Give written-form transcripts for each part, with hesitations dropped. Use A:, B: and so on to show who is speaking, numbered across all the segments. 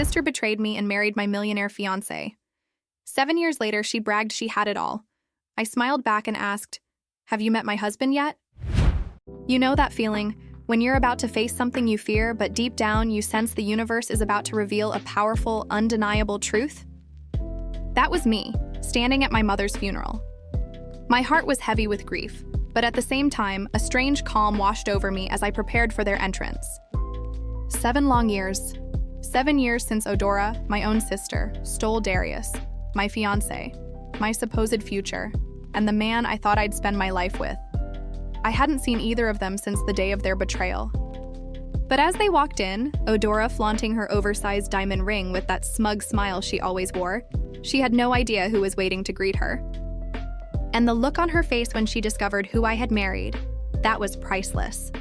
A: sister betrayed me and married my millionaire fiancé. 7 years later, she bragged she had it all. I smiled back and asked, "Have you met my husband yet?" You know that feeling, when you're about to face something you fear, but deep down you sense the universe is about to reveal a powerful, undeniable truth? That was me, standing at my mother's funeral. My heart was heavy with grief, but at the same time, a strange calm washed over me as I prepared for their entrance. 7 long years. 7 years since Odora, my own sister, stole Darius, my fiancé, my supposed future, and the man I thought I'd spend my life with. I hadn't seen either of them since the day of their betrayal. But as they walked in, Odora flaunting her oversized diamond ring with that smug smile she always wore, she had no idea who was waiting to greet her. And the look on her face when she discovered who I had married, that was priceless.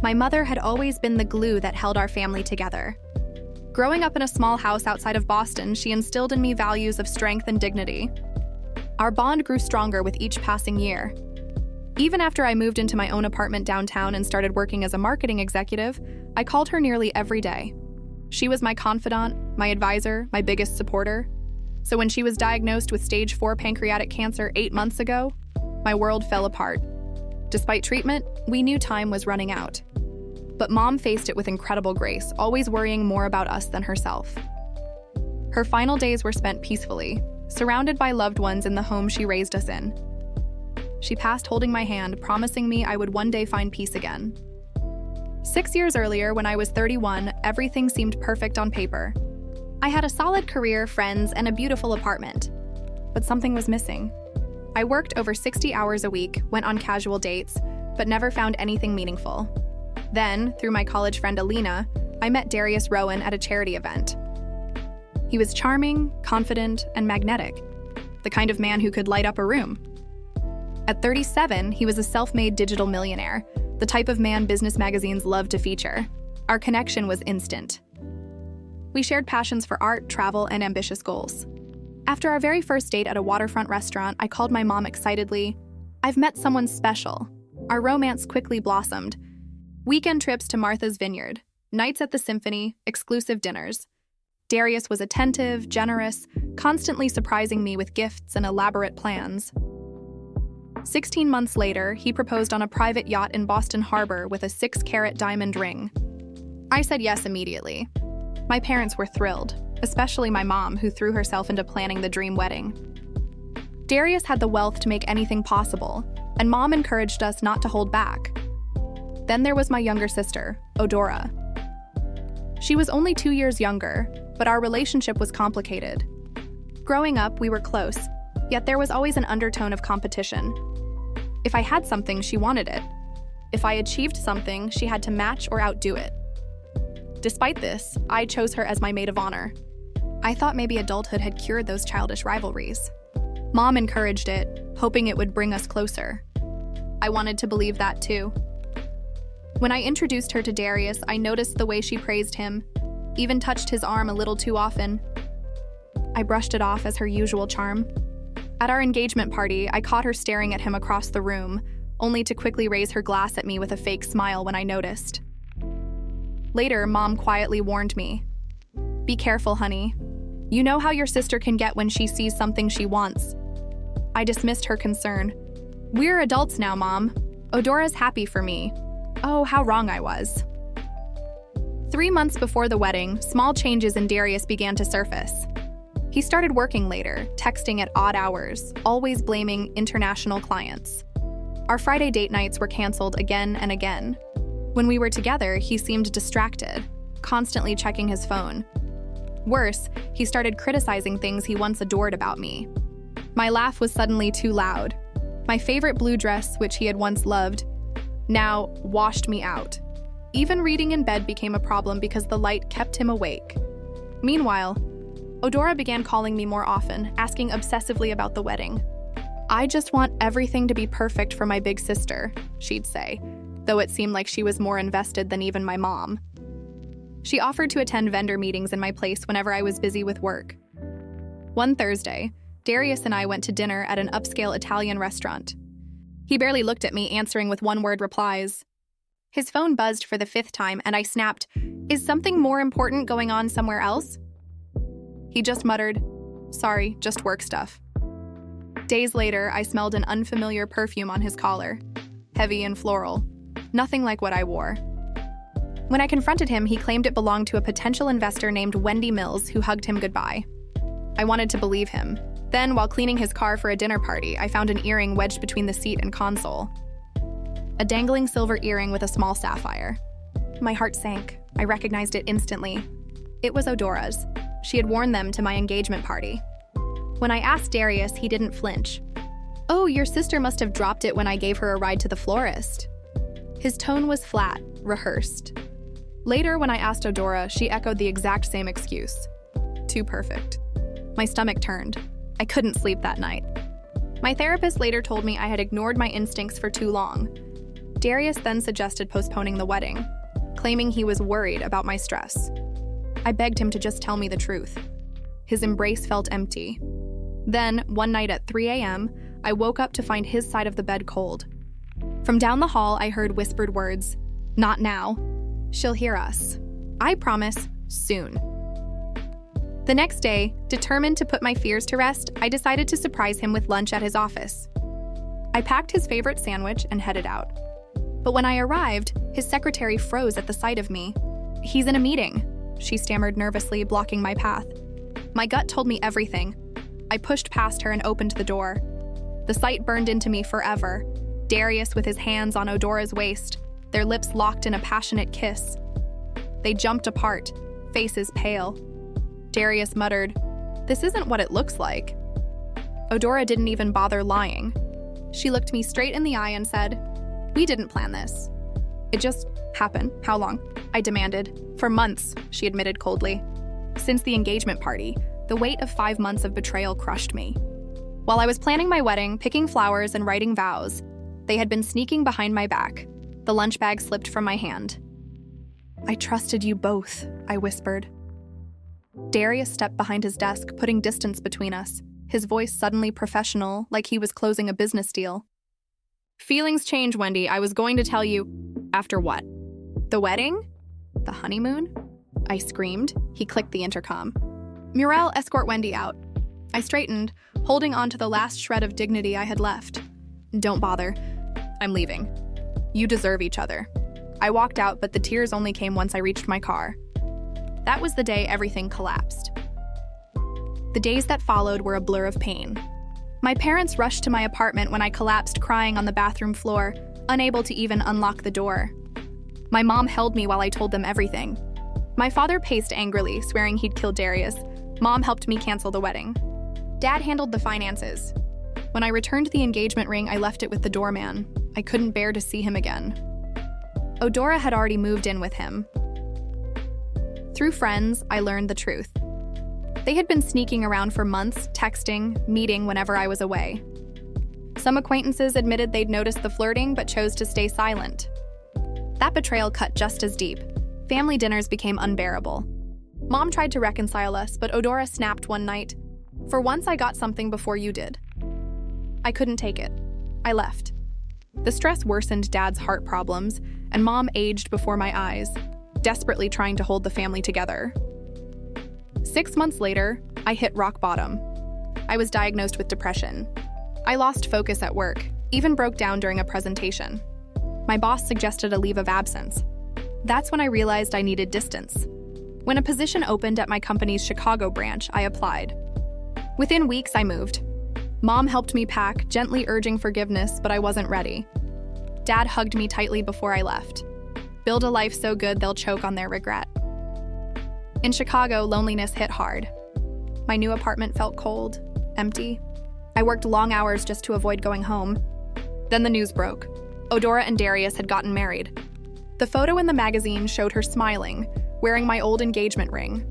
A: My mother had always been the glue that held our family together. Growing up in a small house outside of Boston, she instilled in me values of strength and dignity. Our bond grew stronger with each passing year. Even after I moved into my own apartment downtown and started working as a marketing executive, I called her nearly every day. She was my confidant, my advisor, my biggest supporter. So when she was diagnosed with stage 4 pancreatic cancer 8 months ago, my world fell apart. Despite treatment, we knew time was running out. But Mom faced it with incredible grace, always worrying more about us than herself. Her final days were spent peacefully, surrounded by loved ones in the home she raised us in. She passed holding my hand, promising me I would one day find peace again. 6 years earlier, when I was 31, everything seemed perfect on paper. I had a solid career, friends, and a beautiful apartment. But something was missing. I worked over 60 hours a week, went on casual dates, but never found anything meaningful. Then, through my college friend Alina, I met Darius Rowan at a charity event. He was charming, confident, and magnetic, the kind of man who could light up a room. At 37, he was a self-made digital millionaire, the type of man business magazines love to feature. Our connection was instant. We shared passions for art, travel, and ambitious goals. After our very first date at a waterfront restaurant, I called my mom excitedly, "I've met someone special." Our romance quickly blossomed. Weekend trips to Martha's Vineyard, nights at the symphony, exclusive dinners. Darius was attentive, generous, constantly surprising me with gifts and elaborate plans. 16 months later, he proposed on a private yacht in Boston Harbor with a 6-carat diamond ring. I said yes immediately. My parents were thrilled, especially my mom, who threw herself into planning the dream wedding. Darius had the wealth to make anything possible, and Mom encouraged us not to hold back. Then there was my younger sister, Odora. She was only 2 years younger, but our relationship was complicated. Growing up, we were close, yet there was always an undertone of competition. If I had something, she wanted it. If I achieved something, she had to match or outdo it. Despite this, I chose her as my maid of honor. I thought maybe adulthood had cured those childish rivalries. Mom encouraged it, hoping it would bring us closer. I wanted to believe that too. When I introduced her to Darius, I noticed the way she praised him, even touched his arm a little too often. I brushed it off as her usual charm. At our engagement party, I caught her staring at him across the room, only to quickly raise her glass at me with a fake smile when I noticed. Later, Mom quietly warned me, "Be careful, honey. You know how your sister can get when she sees something she wants." I dismissed her concern. "We're adults now, Mom. Odora's happy for me." Oh, how wrong I was. 3 months before the wedding, small changes in Darius began to surface. He started working later, texting at odd hours, always blaming international clients. Our Friday date nights were canceled again and again. When we were together, he seemed distracted, constantly checking his phone. Worse, he started criticizing things he once adored about me. My laugh was suddenly too loud. My favorite blue dress, which he had once loved, now washed me out. Even reading in bed became a problem because the light kept him awake. Meanwhile, Odora began calling me more often, asking obsessively about the wedding. "I just want everything to be perfect for my big sister," she'd say, though it seemed like she was more invested than even my mom. She offered to attend vendor meetings in my place whenever I was busy with work. One Thursday, Darius and I went to dinner at an upscale Italian restaurant. He barely looked at me, answering with one-word replies. His phone buzzed for the 5th time, and I snapped, "Is something more important going on somewhere else?" He just muttered, "Sorry, just work stuff." Days later, I smelled an unfamiliar perfume on his collar. Heavy and floral. Nothing like what I wore. When I confronted him, he claimed it belonged to a potential investor named Wendy Mills, who hugged him goodbye. I wanted to believe him. Then, while cleaning his car for a dinner party, I found an earring wedged between the seat and console. A dangling silver earring with a small sapphire. My heart sank. I recognized it instantly. It was Odora's. She had worn them to my engagement party. When I asked Darius, he didn't flinch. "Oh, your sister must have dropped it when I gave her a ride to the florist." His tone was flat, rehearsed. Later, when I asked Odora, she echoed the exact same excuse. Too perfect. My stomach turned. I couldn't sleep that night. My therapist later told me I had ignored my instincts for too long. Darius then suggested postponing the wedding, claiming he was worried about my stress. I begged him to just tell me the truth. His embrace felt empty. Then, one night at 3 a.m., I woke up to find his side of the bed cold. From down the hall, I heard whispered words. "Not now. She'll hear us. I promise, soon." The next day, determined to put my fears to rest, I decided to surprise him with lunch at his office. I packed his favorite sandwich and headed out. But when I arrived, his secretary froze at the sight of me. "He's in a meeting," she stammered nervously, blocking my path. My gut told me everything. I pushed past her and opened the door. The sight burned into me forever. Darius with his hands on Odora's waist, their lips locked in a passionate kiss. They jumped apart, faces pale. Darius muttered, "This isn't what it looks like." Odora didn't even bother lying. She looked me straight in the eye and said, "We didn't plan this. It just happened." "How long?" I demanded. "For months," she admitted coldly. Since the engagement party, the weight of 5 months of betrayal crushed me. While I was planning my wedding, picking flowers, and writing vows, they had been sneaking behind my back. The lunch bag slipped from my hand. "I trusted you both," I whispered. Darius stepped behind his desk, putting distance between us, his voice suddenly professional, like he was closing a business deal. "Feelings change, Wendy. I was going to tell you." "After what?" "The wedding? The honeymoon?" I screamed. He clicked the intercom. "Muriel, escort Wendy out." I straightened, holding on to the last shred of dignity I had left. "Don't bother. I'm leaving. You deserve each other." I walked out, but the tears only came once I reached my car. That was the day everything collapsed. The days that followed were a blur of pain. My parents rushed to my apartment when I collapsed crying on the bathroom floor, unable to even unlock the door. My mom held me while I told them everything. My father paced angrily, swearing he'd kill Darius. Mom helped me cancel the wedding. Dad handled the finances. When I returned the engagement ring, I left it with the doorman. I couldn't bear to see him again. Odora had already moved in with him. Through friends, I learned the truth. They had been sneaking around for months, texting, meeting whenever I was away. Some acquaintances admitted they'd noticed the flirting but chose to stay silent. That betrayal cut just as deep. Family dinners became unbearable. Mom tried to reconcile us, but Odora snapped one night. "For once I got something before you did." I couldn't take it. I left. The stress worsened Dad's heart problems, and Mom aged before my eyes, desperately trying to hold the family together. 6 months later, I hit rock bottom. I was diagnosed with depression. I lost focus at work, even broke down during a presentation. My boss suggested a leave of absence. That's when I realized I needed distance. When a position opened at my company's Chicago branch, I applied. Within weeks, I moved. Mom helped me pack, gently urging forgiveness, but I wasn't ready. Dad hugged me tightly before I left. Build a life so good they'll choke on their regret. In Chicago, loneliness hit hard. My new apartment felt cold, empty. I worked long hours just to avoid going home. Then the news broke. Odora and Darius had gotten married. The photo in the magazine showed her smiling, wearing my old engagement ring.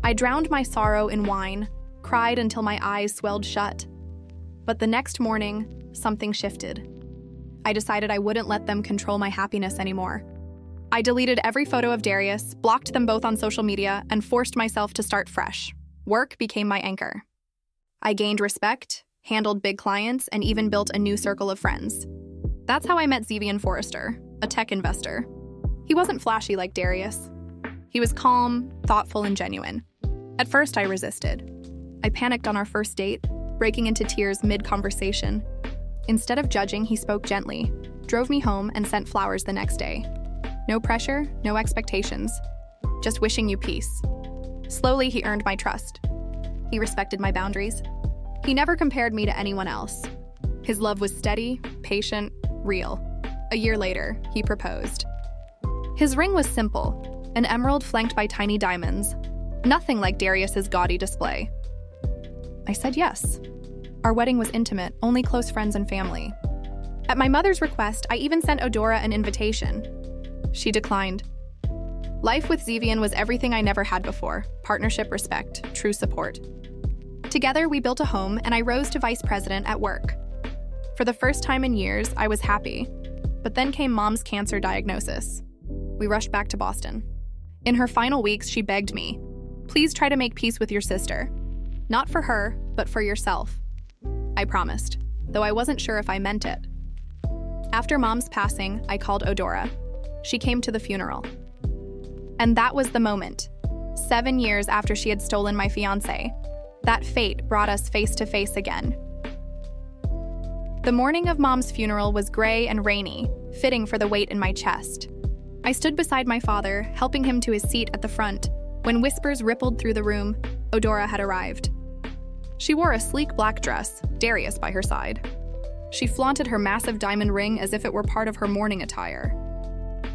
A: I drowned my sorrow in wine, cried until my eyes swelled shut. But the next morning, something shifted. I decided I wouldn't let them control my happiness anymore. I deleted every photo of Darius, blocked them both on social media, and forced myself to start fresh. Work became my anchor. I gained respect, handled big clients, and even built a new circle of friends. That's how I met Zevian Forrester, a tech investor. He wasn't flashy like Darius. He was calm, thoughtful, and genuine. At first, I resisted. I panicked on our first date, breaking into tears mid-conversation. Instead of judging, he spoke gently, drove me home, and sent flowers the next day. No pressure, no expectations. Just wishing you peace. Slowly, he earned my trust. He respected my boundaries. He never compared me to anyone else. His love was steady, patient, real. A year later, he proposed. His ring was simple, an emerald flanked by tiny diamonds. Nothing like Darius's gaudy display. I said yes. Our wedding was intimate, only close friends and family. At my mother's request, I even sent Odora an invitation. She declined. Life with Zevian was everything I never had before: partnership, respect, true support. Together, we built a home, and I rose to vice president at work. For the first time in years, I was happy. But then came Mom's cancer diagnosis. We rushed back to Boston. In her final weeks, she begged me, "Please try to make peace with your sister. Not for her, but for yourself." I promised, though I wasn't sure if I meant it. After Mom's passing, I called Odora. She came to the funeral. And that was the moment. 7 years after she had stolen my fiancé, that fate brought us face to face again. The morning of Mom's funeral was gray and rainy, fitting for the weight in my chest. I stood beside my father, helping him to his seat at the front, when whispers rippled through the room. Odora had arrived. She wore a sleek black dress, Darius by her side. She flaunted her massive diamond ring as if it were part of her mourning attire.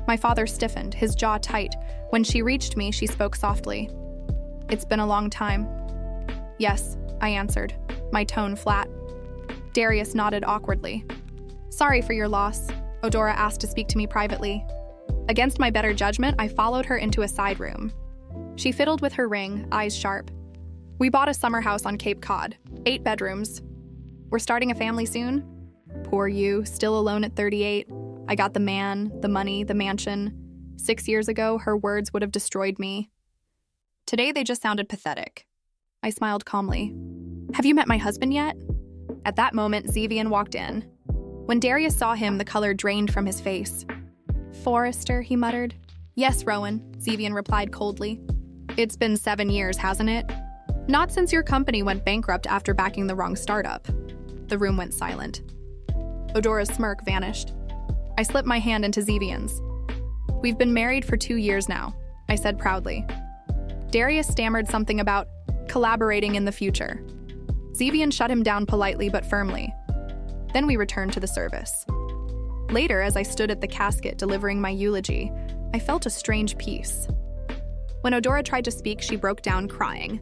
A: My father stiffened, his jaw tight. When she reached me, she spoke softly. "It's been a long time." "Yes," I answered, my tone flat. Darius nodded awkwardly. "Sorry for your loss." Odora asked to speak to me privately. Against my better judgment, I followed her into a side room. She fiddled with her ring, eyes sharp. "We bought a summer house on Cape Cod, 8 bedrooms. We're starting a family soon." Poor you, still alone at 38. I got the man, the money, the mansion. 6 years ago, her words would have destroyed me. Today, they just sounded pathetic. I smiled calmly. "Have you met my husband yet?" At that moment, Zevian walked in. When Darius saw him, the color drained from his face. "Forrester," he muttered. "Yes, Rowan," Zevian replied coldly. "It's been 7 years, hasn't it?" "Not since your company went bankrupt after backing the wrong startup." The room went silent. Odora's smirk vanished. I slipped my hand into Zevian's. "We've been married for 2 years now," I said proudly. Darius stammered something about collaborating in the future. Zevian shut him down politely but firmly. Then we returned to the service. Later, as I stood at the casket delivering my eulogy, I felt a strange peace. When Odora tried to speak, she broke down crying.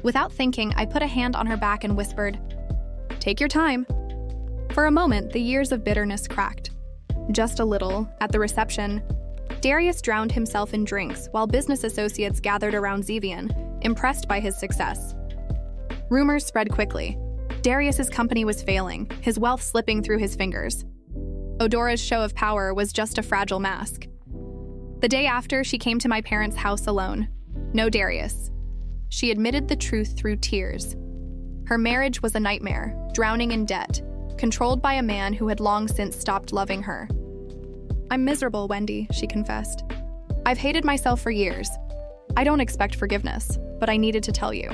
A: Without thinking, I put a hand on her back and whispered, "Take your time." For a moment, the years of bitterness cracked. Just a little. At the reception, Darius drowned himself in drinks while business associates gathered around Zevian, impressed by his success. Rumors spread quickly. Darius's company was failing, his wealth slipping through his fingers. Odora's show of power was just a fragile mask. The day after, she came to my parents' house alone. No Darius. She admitted the truth through tears. Her marriage was a nightmare, drowning in debt, controlled by a man who had long since stopped loving her. "I'm miserable, Wendy," she confessed. "I've hated myself for years. I don't expect forgiveness, but I needed to tell you."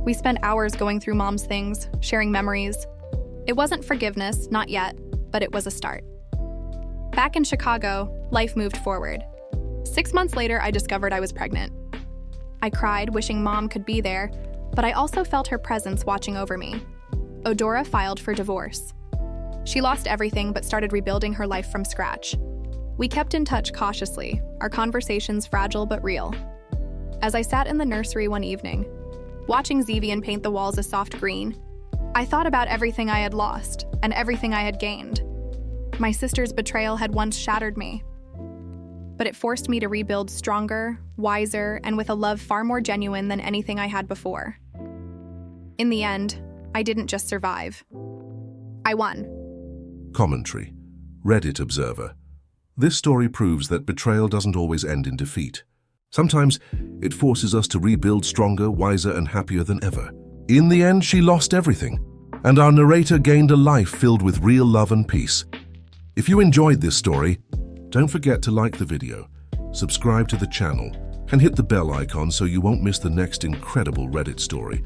A: We spent hours going through Mom's things, sharing memories. It wasn't forgiveness, not yet, but it was a start. Back in Chicago, life moved forward. 6 months later, I discovered I was pregnant. I cried, wishing Mom could be there, but I also felt her presence watching over me. Odora filed for divorce. She lost everything but started rebuilding her life from scratch. We kept in touch cautiously, our conversations fragile but real. As I sat in the nursery one evening, watching Zevian paint the walls a soft green, I thought about everything I had lost and everything I had gained. My sister's betrayal had once shattered me, but it forced me to rebuild stronger, wiser, and with a love far more genuine than anything I had before. In the end, I didn't just survive. I won.
B: Commentary. Reddit observer. This story proves that betrayal doesn't always end in defeat. Sometimes it forces us to rebuild stronger, wiser, and happier than ever. In the end, she lost everything, and our narrator gained a life filled with real love and peace. If you enjoyed this story, Don't forget to like the video, subscribe to the channel, and hit the bell icon so you won't miss the next incredible Reddit story.